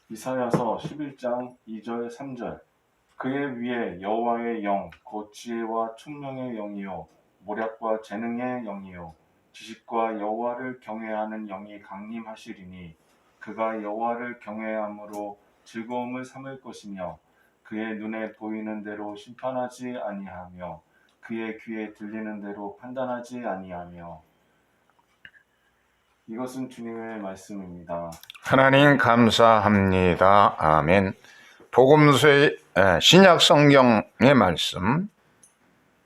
이사야서 11장 2절 3절 그의 위에 여호와의 영 곧 지혜와 총명의 영이요 모략과 재능의 영이요 지식과 여호와를 경외하는 영이 강림하시리니 그가 여호와를 경외함으로 즐거움을 삼을 것이며 그의 눈에 보이는 대로 심판하지 아니하며 그의 귀에 들리는 대로 판단하지 아니하며. 이것은 주님의 말씀입니다. 하나님 감사합니다. 아멘. 복음서의 신약 성경의 말씀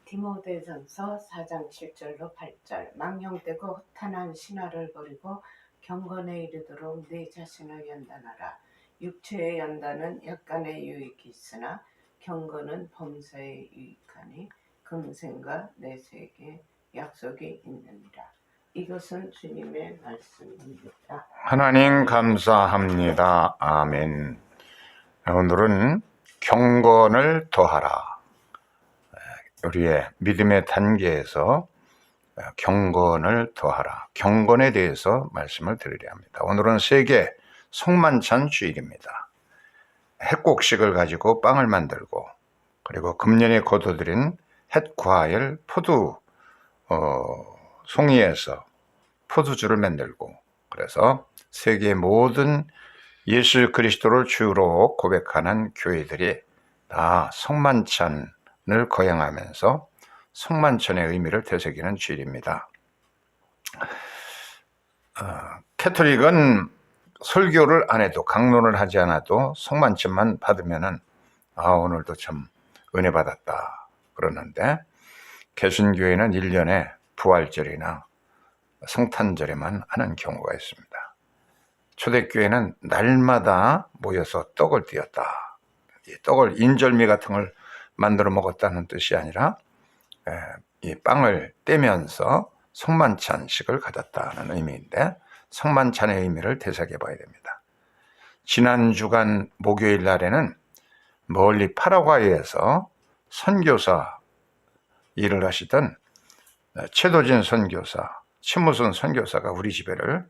디모데전서 4장 7절로 8절 망령되고 허탄한 신화를 버리고 경건에 이르도록 네 자신을 연단하라. 육체의 연단은 약간의 유익이 있으나 경건은 범사에 유익하니 금생과 내세에게 약속이 있느니라. 이것은 주님의 말씀입니다. 하나님 감사합니다. 아멘. 오늘은 경건을 더하라. 우리의 믿음의 단계에서 경건을 더하라. 경건에 대해서 말씀을 드리려 합니다. 오늘은 세계 성만찬 주일입니다. 햇곡식을 가지고 빵을 만들고 그리고 금년에 거둬들인 햇과일 포도 송이에서 포도주를 만들고 그래서 세계 모든 예수 그리스도를 주로 고백하는 교회들이 다 성만찬을 거행하면서 성만찬의 의미를 되새기는 주일입니다. 캐톨릭은 설교를 안 해도 강론을 하지 않아도 성만찬만 받으면은 오늘도 참 은혜 받았다 그러는데 개신교회는 1년에 부활절이나 성탄절에만 하는 경우가 있습니다. 초대교회는 날마다 모여서 떡을 띄었다. 이 떡을 인절미 같은 걸 만들어 먹었다는 뜻이 아니라 이 빵을 떼면서 성만찬식을 가졌다는 의미인데 성만찬의 의미를 되새겨 봐야 됩니다. 지난 주간 목요일 날에는 멀리 파라과이에서 선교사 일을 하시던 최도진 선교사, 최무선 선교사가 우리 집에를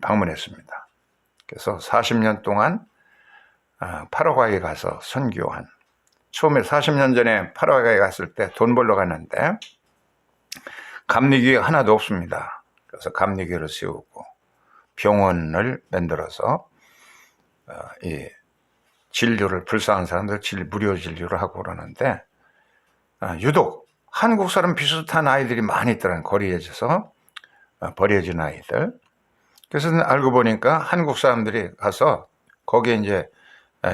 방문했습니다. 그래서 40년 동안 파라과이에 가서 선교한, 처음에 40년 전에 파라과이에 갔을 때 돈 벌러 갔는데 감리교회가 하나도 없습니다. 그래서 감리교회를 세우고 병원을 만들어서 이 진료를, 불쌍한 사람들 무료 진료를 하고 그러는데 유독 한국 사람 비슷한 아이들이 많이 있더라고요. 거리에서 버려진 아이들. 그래서 알고 보니까 한국 사람들이 가서 거기에 이제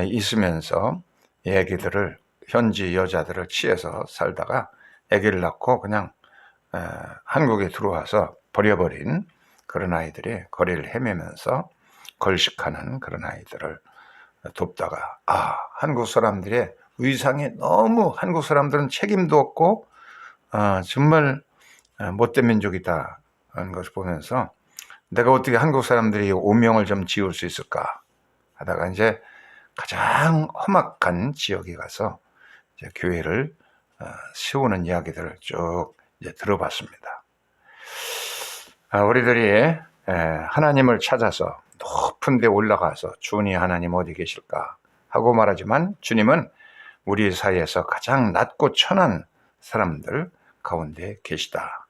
있으면서 애기들을, 현지 여자들을 취해서 살다가 애기를 낳고 그냥 한국에 들어와서 버려버린 그런 아이들이 거리를 헤매면서 걸식하는 그런 아이들을 돕다가 한국 사람들의 위상이 너무, 한국 사람들은 책임도 없고 정말 못된 민족이다 하는 것을 보면서 내가 어떻게 한국 사람들이 오명을 좀 지울 수 있을까 하다가 이제 가장 험악한 지역에 가서 이제 교회를 세우는 이야기들을 쭉 이제 들어봤습니다. 우리들이 하나님을 찾아서 높은 데 올라가서 주님 하나님 어디 계실까 하고 말하지만 주님은 우리 사이에서 가장 낮고 천한 사람들 가운데 계시다.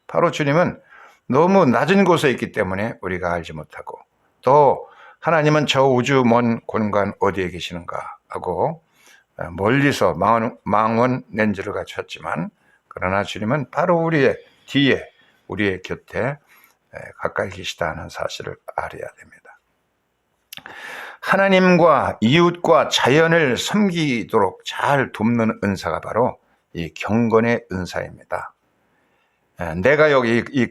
바로 주님은 너무 낮은 곳에 있기 때문에 우리가 알지 못하고, 또 하나님은 저 우주 먼 공간 어디에 계시는가 하고 멀리서 망원 렌즈를 갖췄지만, 그러나 주님은 바로 우리의 뒤에, 우리의 곁에 가까이 계시다는 사실을 알아야 됩니다. 하나님과 이웃과 자연을 섬기도록 잘 돕는 은사가 바로 이 경건의 은사입니다. 내가 여기 이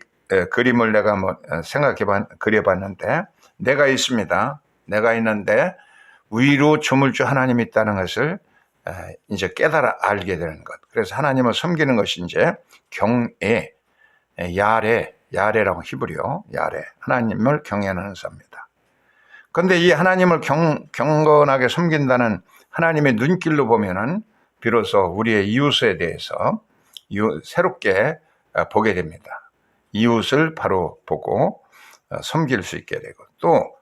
그림을 내가 그려봤는데, 내가 있습니다. 내가 있는데 위로 주물주 하나님이 있다는 것을 이제 깨달아 알게 되는 것. 그래서 하나님을 섬기는 것이 이제 경애, 야레라고 히브리어, 야레, 하나님을 경외하는 은사입니다. 그런데 이 하나님을 경건하게 섬긴다는 하나님의 눈길로 보면은 비로소 우리의 이웃에 대해서 새롭게 보게 됩니다. 이웃을 바로 보고 섬길 수 있게 되고, 또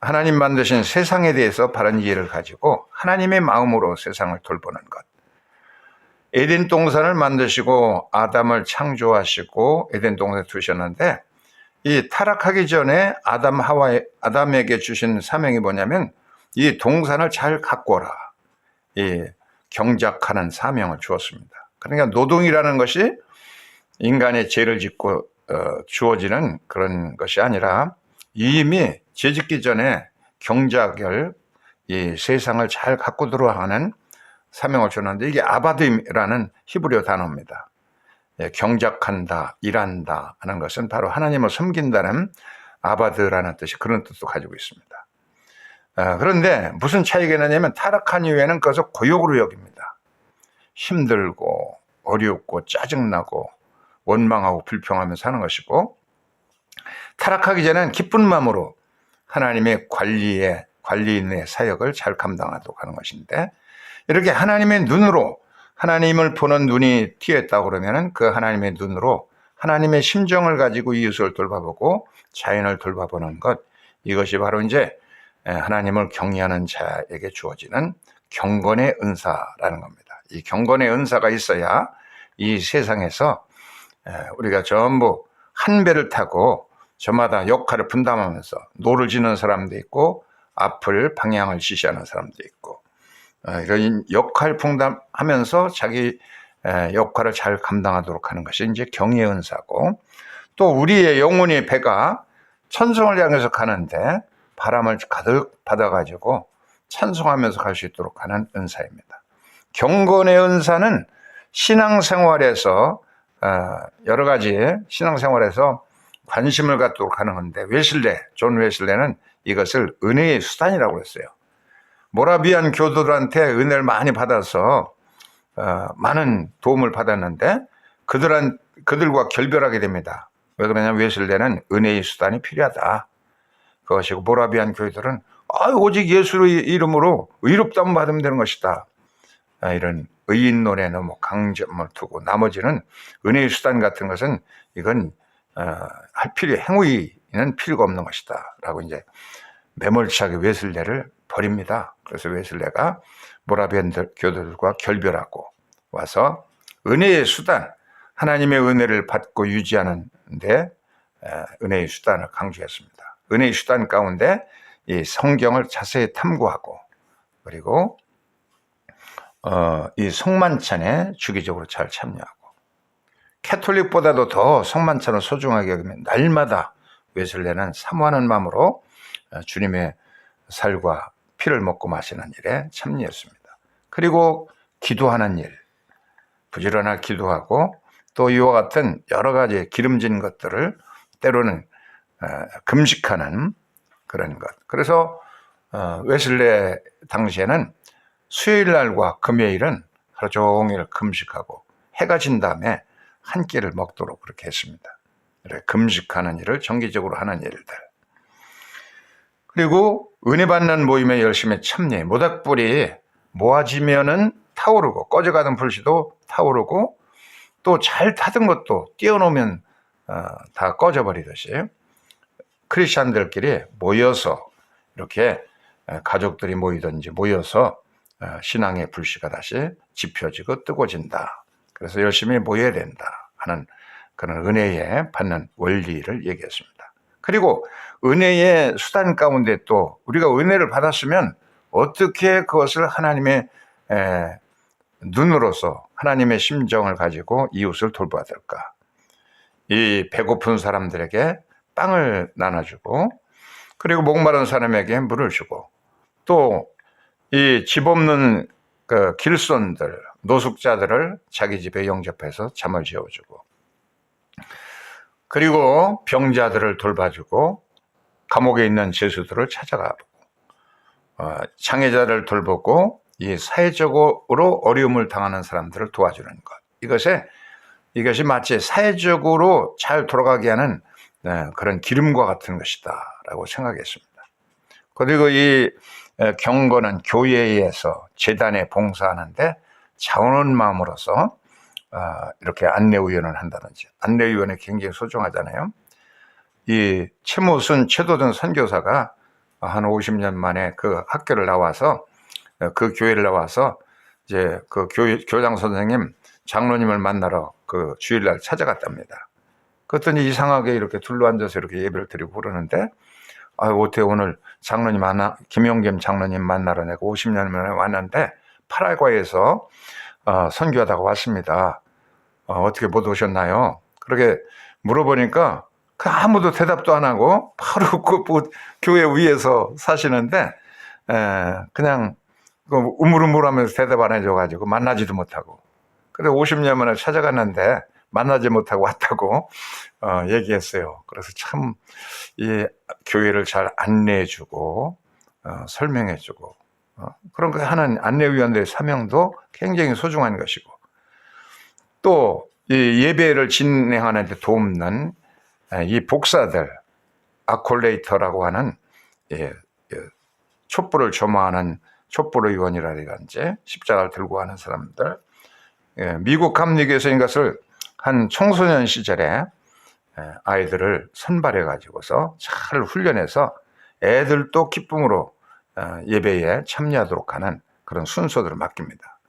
하나님 만드신 세상에 대해서 바른 이해를 가지고 하나님의 마음으로 세상을 돌보는 것. 에덴 동산을 만드시고 아담을 창조하시고 에덴 동산에 두셨는데, 이 타락하기 전에 아담에게 주신 사명이 뭐냐면 이 동산을 잘 가꾸어라. 이 경작하는 사명을 주었습니다. 그러니까 노동이라는 것이 인간의 죄를 짓고 주어지는 그런 것이 아니라 이미 죄 짓기 전에 경작을, 이 세상을 잘 가꾸도록 하는 사명을 줬는데, 이게 아바드라는 히브리어 단어입니다. 경작한다, 일한다 하는 것은 바로 하나님을 섬긴다는 아바드라는 뜻이, 그런 뜻도 가지고 있습니다. 그런데 무슨 차이가 있느냐면 타락한 이후에는 그것을 고역으로 여깁니다. 힘들고 어렵고 짜증나고 원망하고 불평하며 사는 것이고, 타락하기 전에는 기쁜 마음으로 하나님의 관리인의 사역을 잘 감당하도록 하는 것인데, 이렇게 하나님의 눈으로, 하나님을 보는 눈이 튀었다고 그러면은 그 하나님의 눈으로 하나님의 심정을 가지고 이웃을 돌봐보고 자연을 돌봐보는 것, 이것이 바로 이제 하나님을 경외하는 자에게 주어지는 경건의 은사라는 겁니다. 이 경건의 은사가 있어야 이 세상에서 우리가 전부 한 배를 타고 저마다 역할을 분담하면서 노를 지는 사람도 있고 앞을 방향을 지시하는 사람도 있고, 이런 역할 분담하면서 자기 역할을 잘 감당하도록 하는 것이 이제 경외의 은사고, 또 우리의 영혼의 배가 천성을 향해서 가는데 바람을 가득 받아가지고 찬송하면서 갈 수 있도록 하는 은사입니다. 경건의 은사는 신앙생활에서 여러 가지 신앙생활에서 관심을 갖도록 하는 건데, 존 웨슬레는 이것을 은혜의 수단이라고 했어요. 모라비안 교도들한테 은혜를 많이 받아서 많은 도움을 받았는데 그들과 결별하게 됩니다. 왜 그러냐면 웨슬레는 은혜의 수단이 필요하다, 그것이고, 모라비안 교도들은 오직 예수의 이름으로 의롭다함을 받으면 되는 것이다, 이런 의인론에 너무 강점을 두고 나머지는 은혜의 수단 같은 것은 이건 행위는 필요가 없는 것이다 라고 이제 매몰차게 웨슬레를 버립니다. 그래서 웨슬레가 모라비안 교도들과 결별하고 와서 은혜의 수단, 하나님의 은혜를 받고 유지하는 데 은혜의 수단을 강조했습니다. 은혜의 수단 가운데 이 성경을 자세히 탐구하고, 그리고 이 성만찬에 주기적으로 잘 참여하고, 캐톨릭보다도 더 성만찬을 소중하게 여기면 날마다 웨슬레는 사모하는 마음으로 주님의 살과 피를 먹고 마시는 일에 참여했습니다. 그리고 기도하는 일, 부지런하게 기도하고, 또 이와 같은 여러 가지 기름진 것들을 때로는 금식하는 그런 것. 그래서 웨슬레 당시에는 수요일 날과 금요일은 하루 종일 금식하고 해가 진 다음에 한 끼를 먹도록 그렇게 했습니다. 금식하는 일을 정기적으로 하는 일들. 그리고 은혜 받는 모임에 열심히 참여해. 모닥불이 모아지면은 타오르고, 꺼져가던 불씨도 타오르고, 또 잘 타던 것도 띄워놓으면 다 꺼져버리듯이 크리스찬들끼리 모여서, 이렇게 가족들이 모이든지 모여서 신앙의 불씨가 다시 지펴지고 뜨거워진다. 그래서 열심히 모여야 된다 하는 그런 은혜에 받는 원리를 얘기했습니다. 그리고 은혜의 수단 가운데 또 우리가 은혜를 받았으면 어떻게 그것을 하나님의 눈으로서 하나님의 심정을 가지고 이웃을 돌봐야 될까? 이 배고픈 사람들에게 빵을 나눠주고, 그리고 목마른 사람에게 물을 주고, 또 이 집 없는 그 길손들, 노숙자들을 자기 집에 영접해서 잠을 재워주고, 그리고 병자들을 돌봐주고, 감옥에 있는 죄수들을 찾아가고, 장애자를 돌보고, 이 사회적으로 어려움을 당하는 사람들을 도와주는 것. 이것이 마치 사회적으로 잘 돌아가게 하는 그런 기름과 같은 것이다 라고 생각했습니다. 그리고 이 경건은 교회에서 재단에 봉사하는데 자원하는 마음으로서 이렇게 안내위원을 한다든지, 안내위원이 굉장히 소중하잖아요. 이 최무순 최도준 선교사가 한 50년 만에 그 학교를 나와서 그 교회를 나와서 이제 그 교장 선생님 장로님을 만나러 그 주일날 찾아갔답니다. 그랬더니 이상하게 이렇게 둘러앉아서 이렇게 예배를 드리고 그러는데, 어떻게 오늘 장로님 김용겸 장로님 만나러 내가 50년 만에 왔는데 파라과이에서 선교하다가 왔습니다. 어떻게 못 오셨나요? 그렇게 물어보니까 아무도 대답도 안 하고 바로 그 교회 위에서 사시는데 그냥 우물우물하면서 대답 안 해줘가지고 만나지도 못하고, 그래 50년 만에 찾아갔는데 만나지 못하고 왔다고 얘기했어요. 그래서 참 이 교회를 잘 안내해주고 설명해주고 그런 거 하는 안내위원들의 사명도 굉장히 소중한 것이고, 또 이 예배를 진행하는 데 도움는 이 복사들, 아콜레이터라고 하는 촛불을 조마하는 촛불의원이라든지 십자가를 들고 하는 사람들, 미국 감리교에서 이것을 한 청소년 시절에 아이들을 선발해 가지고서 잘 훈련해서 애들도 기쁨으로 예배에 참여하도록 하는 그런 순서들을 맡깁니다.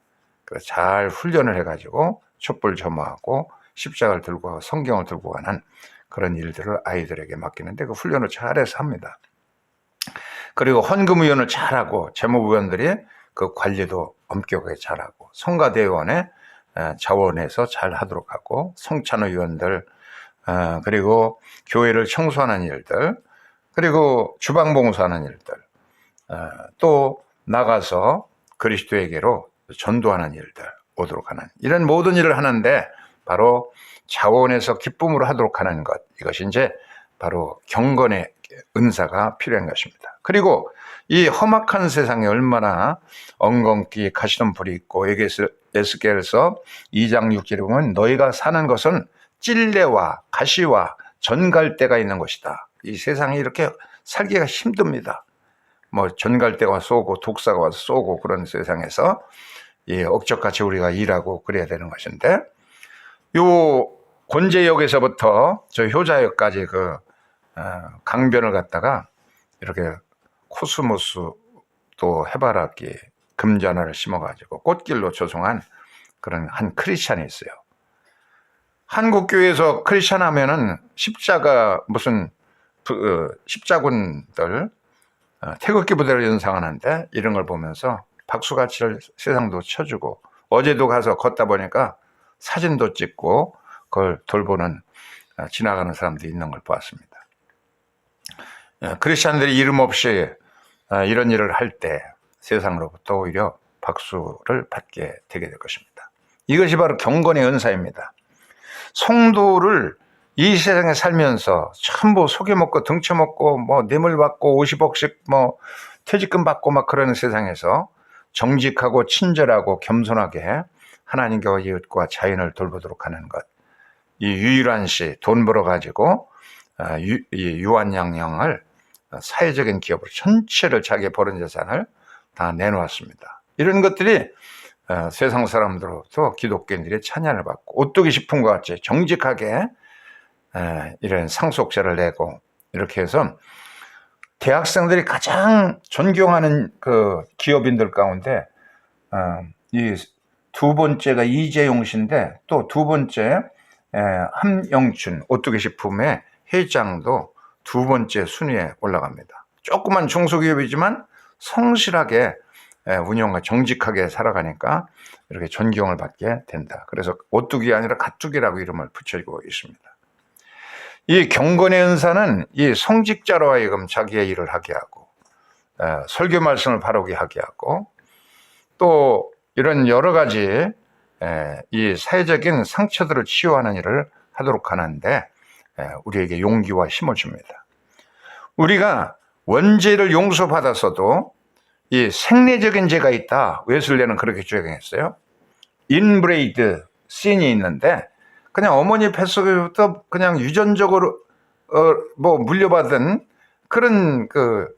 그래서 잘 훈련을 해 가지고 촛불 점화하고 십자가를 들고 가고 성경을 들고 가는 그런 일들을 아이들에게 맡기는데 그 훈련을 잘해서 합니다. 그리고 헌금위원을 잘하고 재무위원들이 그 관리도 엄격하게 잘하고, 성가대원의 자원해서 잘하도록 하고, 성찬의원들, 그리고 교회를 청소하는 일들, 그리고 주방봉사하는 일들, 또 나가서 그리스도에게로 전도하는 일들 오도록 하는, 이런 모든 일을 하는데 바로 자원해서 기쁨으로 하도록 하는 것, 이것이 이제 바로 경건의 은사가 필요한 것입니다. 그리고 이 험악한 세상에 얼마나 엉겅퀴 가시덤불이 있고, 에스겔서 2장 6절에 보면 너희가 사는 것은 찔레와 가시와 전갈대가 있는 것이다. 이 세상이 이렇게 살기가 힘듭니다. 뭐 전갈대가 쏘고 독사가 와서 쏘고 그런 세상에서 억적같이 우리가 일하고 그래야 되는 것인데, 요 권제역에서부터 저 효자역까지 그 강변을 갖다가 이렇게 코스모스 또 해바라기 금전화를 심어가지고 꽃길로 조성한 그런 한 크리스찬이 있어요. 한국교회에서 크리스찬 하면은 십자가 무슨 십자군들 태극기 부대를 연상하는데, 이런 걸 보면서 박수같이 세상도 쳐주고, 어제도 가서 걷다 보니까 사진도 찍고 그걸 돌보는 지나가는 사람들이 있는 걸 보았습니다. 크리스찬들이 이름 없이 이런 일을 할 때 세상으로부터 오히려 박수를 받게 되게 될 것입니다. 이것이 바로 경건의 은사입니다. 성도를 이 세상에 살면서 전부 속여먹고 등쳐먹고 뭐 뇌물 받고 50억씩 뭐 퇴직금 받고 막 그러는 세상에서 정직하고 친절하고 겸손하게 하나님과 이웃과 자연을 돌보도록 하는 것, 이 유일한 시 돈 벌어가지고 유한양양을 사회적인 기업으로 전체를 자기의 벌은 재산을 다 내놓았습니다. 이런 것들이 세상 사람들로부터 기독교인들의 찬양을 받고, 오뚜기 식품과 같이 정직하게 이런 상속세를 내고, 이렇게 해서 대학생들이 가장 존경하는 그 기업인들 가운데 이 두 번째가 이재용 씨인데, 또 두 번째 함영춘 오뚜기 식품의 회장도 두 번째 순위에 올라갑니다. 조그만 중소기업이지만 성실하게 운영과 정직하게 살아가니까 이렇게 존경을 받게 된다. 그래서 오뚜기가 아니라 가뚜기라고 이름을 붙여주고 있습니다. 이 경건의 은사는 이 성직자로 하여금 자기의 일을 하게 하고, 설교 말씀을 바르게 하게 하고, 또 이런 여러 가지 이 사회적인 상처들을 치유하는 일을 하도록 하는데 우리에게 용기와 힘을 줍니다. 우리가 원죄를 용서받았어도 이 생리적인 죄가 있다. 웨슬레는 그렇게 주장했어요. 인브레이드 씬이 있는데, 그냥 어머니 뱃속에부터 그냥 유전적으로 뭐 물려받은 그런 그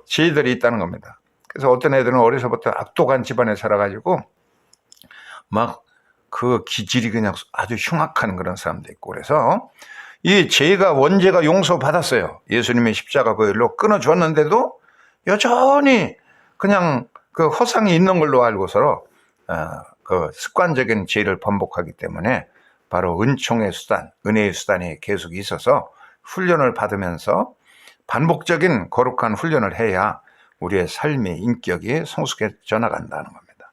죄들이 있다는 겁니다. 그래서 어떤 애들은 어려서부터 악독한 집안에 살아가지고 막 그 기질이 그냥 아주 흉악한 그런 사람도 있고, 그래서 이 죄가 원죄가 용서받았어요. 예수님의 십자가 보혈로 끊어줬는데도 여전히 그냥 그 허상이 있는 걸로 알고서 그 습관적인 죄를 반복하기 때문에 바로 은총의 수단, 은혜의 수단이 계속 있어서 훈련을 받으면서 반복적인 거룩한 훈련을 해야 우리의 삶의 인격이 성숙해져 나간다는 겁니다.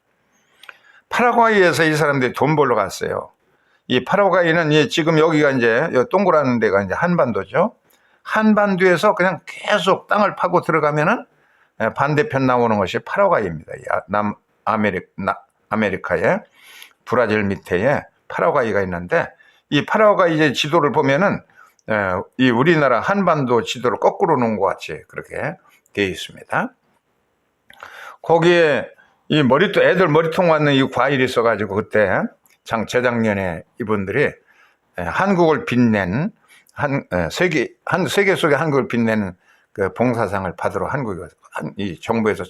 파라과이에서 이 사람들이 돈 벌러 갔어요. 이 파라과이는 지금 여기가 이제 동그란 데가 이제 한반도죠. 한반도에서 그냥 계속 땅을 파고 들어가면은 반대편 나오는 것이 파라과이입니다. 아메리카의 브라질 밑에 파라과이가 있는데 이 파라과이 지도를 보면은 이 우리나라 한반도 지도를 거꾸로 놓은 것 같이 그렇게 되어 있습니다. 거기에 이 애들 머리통 맞는 이 과일이 있어가지고 그때 재작년에 이분들이 한국을 빛낸 세계 속에 한국을 빛내는 그 봉사상을 받으러 한국에 이 정부에서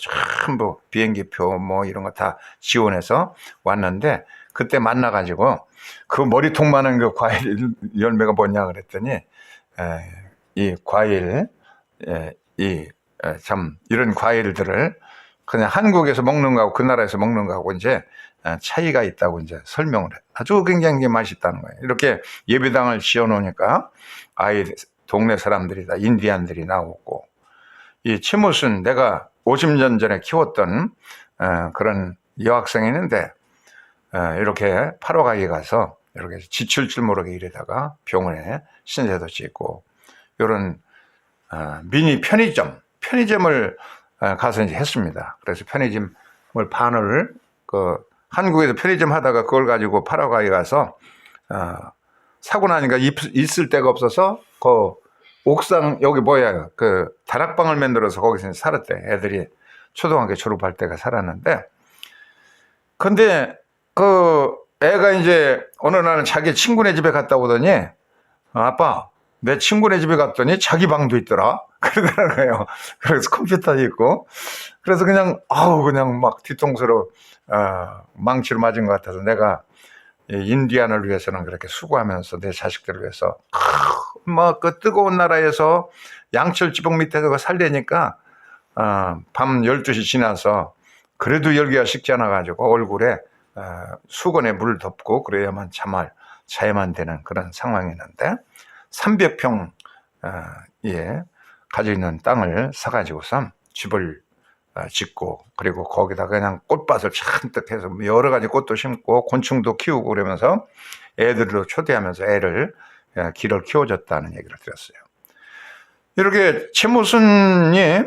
전부 비행기표 뭐 이런 거 다 지원해서 왔는데 그때 만나가지고 그 머리통 많은 그 과일 열매가 뭐냐 그랬더니 이 과일 참 이런 과일들을 그냥 한국에서 먹는 거하고 그 나라에서 먹는 거하고 이제 차이가 있다고 이제 설명을 해. 아주 굉장히 맛있다는 거예요. 이렇게 예배당을 지어놓으니까 동네 사람들이 다 인디안들이 나오고 이 치무슨 내가 50년 전에 키웠던 그런 여학생이 있는데 이렇게 파라과이에 가서 이렇게 지칠 줄 모르게 이러다가 병원에 신세도 짓고 이런 미니 편의점을 가서 이제 했습니다. 그래서 편의점을 반을 한국에서 편의점 하다가 그걸 가지고 파라과이에 가서 사고 나니까 있을 데가 없어서 그 옥상 여기 그 다락방을 만들어서 거기서 살았대. 애들이 초등학교 졸업할 때가 살았는데 근데 그 애가 이제 어느 날은 자기 친구네 집에 갔다 오더니 아빠 내 친구네 집에 갔더니 자기 방도 있더라 그러더라는 거예요. 그래서 컴퓨터도 있고 그래서 그냥 막 뒤통수로 망치로 맞은 것 같아서 내가 인디안을 위해서는 그렇게 수고하면서 내 자식들을 위해서 뭐 그 뜨거운 나라에서 양철 지붕 밑에서 살려니까 밤 12시 지나서 그래도 열기가 식지 않아 가지고 얼굴에 수건에 물 덮고 그래야만 자야만 되는 그런 상황이었는데 300평 가지고 있는 땅을 사가지고서 집을 짓고 그리고 거기다 그냥 꽃밭을 잔뜩 해서 여러 가지 꽃도 심고 곤충도 키우고 그러면서 애들도 초대하면서 애를 길을 키워줬다는 얘기를 들었어요. 이렇게 최무순이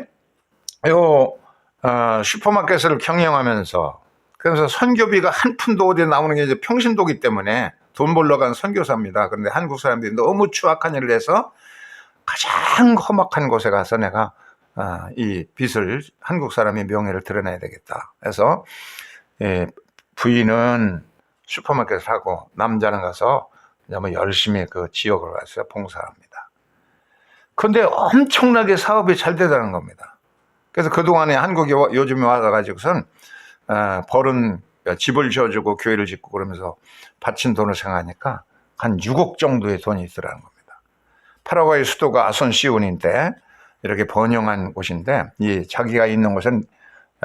슈퍼마켓을 경영하면서 그래서 선교비가 한 푼도 어디 나오는 게 이제 평신도기 때문에 돈 벌러 간 선교사입니다. 그런데 한국 사람들이 너무 추악한 일을 해서 가장 험악한 곳에 가서 내가 이 빚을 한국 사람의 명예를 드러내야 되겠다. 그래서 부인은 슈퍼마켓을 하고 남자는 가서 열심히 그 지역으로 가서 봉사합니다. 그런데 엄청나게 사업이 잘 되다는 겁니다. 그래서 그동안에 한국에 요즘에 와가지고선 벌은 집을 지어주고 교회를 짓고 그러면서 바친 돈을 생각하니까 한 6억 정도의 돈이 있더라는 겁니다. 파라과이 수도가 아손시온인데 이렇게 번영한 곳인데 이 자기가 있는 곳은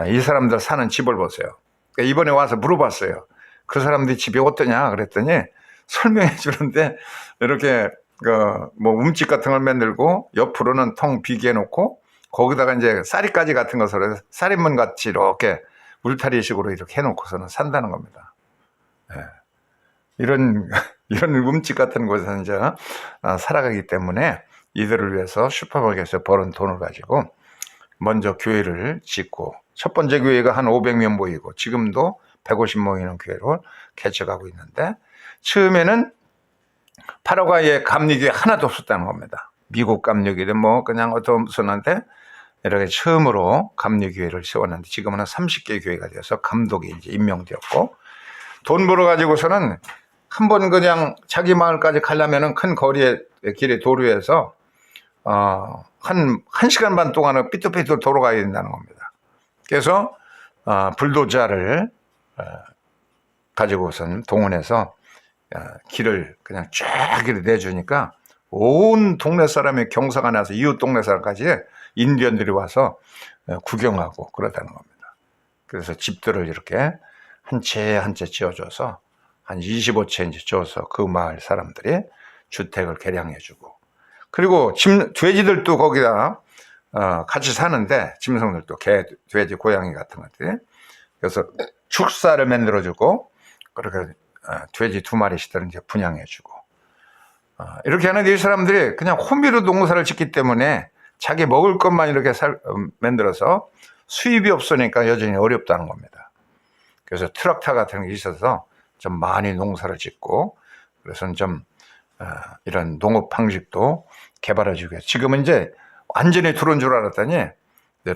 이 사람들 사는 집을 보세요. 그러니까 이번에 와서 물어봤어요. 그 사람들이 집이 어떠냐 그랬더니 설명해 주는데 이렇게 뭐 움집 같은 걸 만들고 옆으로는 통 비게 놓고 거기다가 이제 쌀이가지 같은 것을 쌀인문 같이 이렇게 울타리식으로 이렇게 해놓고서는 산다는 겁니다. 이런 움집 같은 곳에서 이제 살아가기 때문에 이들을 위해서 슈퍼마켓에서 벌은 돈을 가지고 먼저 교회를 짓고 첫 번째 교회가 한 500명 모이고 지금도 150 모이는 교회로 개척하고 있는데 처음에는 파라과이에 감리교회 하나도 없었다는 겁니다. 미국 감리교회든 뭐 그냥 없었는데 이렇게 처음으로 감리교회를 세웠는데 지금은 한 30개 교회가 되어서 감독이 이제 임명되었고 돈 벌어 가지고서는 한 번 그냥 자기 마을까지 가려면은 큰 거리에 길에 도로에서 한 시간 반 동안은 삐뚤삐뚤 돌아가야 된다는 겁니다. 그래서 불도저를 가지고선 동원해서 길을 그냥 쫙 내주니까 온 동네 사람이 경사가 나서 이웃 동네 사람까지 인디언들이 와서 구경하고 그러다는 겁니다. 그래서 집들을 이렇게 한 채 한 채 지어줘서 한 25채 이제 지어서 그 마을 사람들이 주택을 개량해주고, 그리고 돼지들도 거기다 같이 사는데, 짐승들도 개, 돼지, 고양이 같은 것들이. 그래서 축사를 만들어주고, 그렇게 돼지 2마리씩들은 이제 분양해주고, 이렇게 하는데 이 사람들이 그냥 호미로 농사를 짓기 때문에 자기 먹을 것만 이렇게 만들어서 수입이 없으니까 여전히 어렵다는 겁니다. 그래서 트럭터 같은 게 있어서 좀 많이 농사를 짓고, 그래서 좀 이런 농업 방식도 개발해주고, 지금은 이제 완전히 들어온 줄 알았더니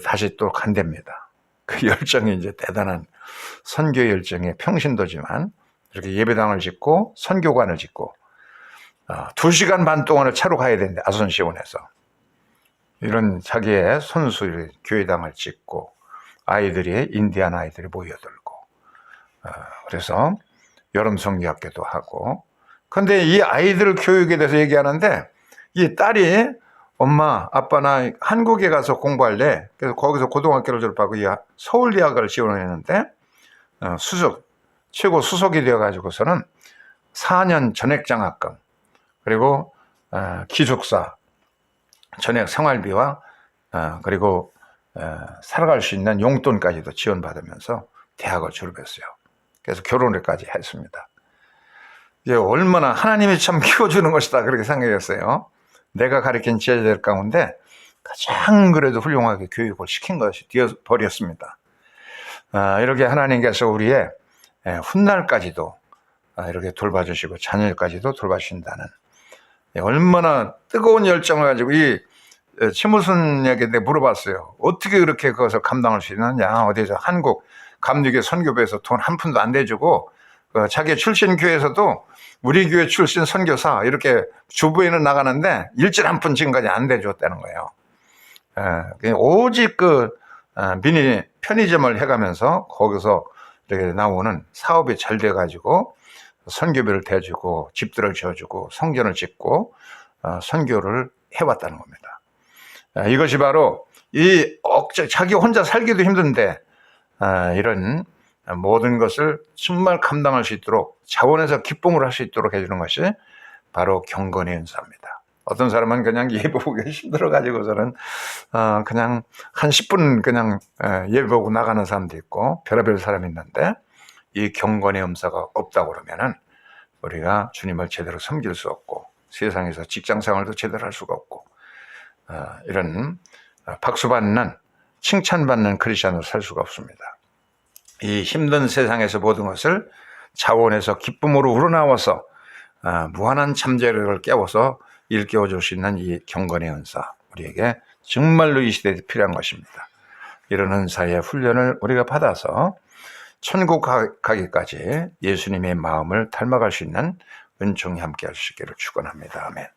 다시 또 간답니다. 그 열정이 이제 대단한 선교 열정의 평신도지만, 이렇게 예배당을 짓고 선교관을 짓고 2시간 반 동안을 차로 가야 되는데, 아선시온에서 이런 자기의 손수 교회당을 짓고, 아이들이 인디안 아이들이 모여들고, 그래서 여름 성경학교도 하고. 근데 이 아이들 교육에 대해서 얘기하는데, 이 딸이 엄마, 아빠 나 한국에 가서 공부할래. 그래서 거기서 고등학교를 졸업하고 서울대학을 지원했는데 최고 수석이 되어가지고서는 4년 전액장학금, 그리고 기숙사 전액 생활비와 그리고 살아갈 수 있는 용돈까지도 지원받으면서 대학을 졸업했어요. 그래서 결혼까지 했습니다. 이제 얼마나 하나님이 참 키워주는 것이다 그렇게 생각했어요. 내가 가르친 제자들 가운데 가장 그래도 훌륭하게 교육을 시킨 것이 되어버렸습니다. 이렇게 하나님께서 우리의 훗날까지도 이렇게 돌봐주시고 자녀까지도 돌봐주신다는, 얼마나 뜨거운 열정을 가지고, 이 최무순에게 내가 물어봤어요. 어떻게 그렇게 그것을 감당할 수 있느냐. 어디서 한국 감리교 선교부에서 돈 한 푼도 안 대주고, 자기 출신 교회에서도 우리 교회 출신 선교사 이렇게 주부에는 나가는데 일절 한 푼 지금까지 안 대줬다는 거예요. 오직 미니 편의점을 해가면서 거기서 이렇게 나오는 사업이 잘 돼가지고 선교비를 대주고 집들을 지어주고 성전을 짓고 선교를 해왔다는 겁니다. 이것이 바로 자기 혼자 살기도 힘든데 이런 모든 것을 정말 감당할 수 있도록, 자원해서 기쁨을 할 수 있도록 해주는 것이 바로 경건의 은사입니다. 어떤 사람은 그냥 예배 보기 힘들어가지고서는 그냥 한 10분 그냥 예배 보고 나가는 사람도 있고 별의별 사람이 있는데, 이 경건의 은사가 없다고 그러면은 우리가 주님을 제대로 섬길 수 없고, 세상에서 직장 생활도 제대로 할 수가 없고, 이런 박수받는, 칭찬받는 크리스찬으로 살 수가 없습니다. 이 힘든 세상에서 모든 것을 자원해서 기쁨으로 우러나와서 무한한 잠재력을 깨워서 일깨워줄 수 있는 이 경건의 은사, 우리에게 정말로 이 시대에 필요한 것입니다. 이런 은사의 훈련을 우리가 받아서 천국 가기까지 예수님의 마음을 닮아갈 수 있는 은총이 함께 할 수 있기를 축원합니다. 아멘.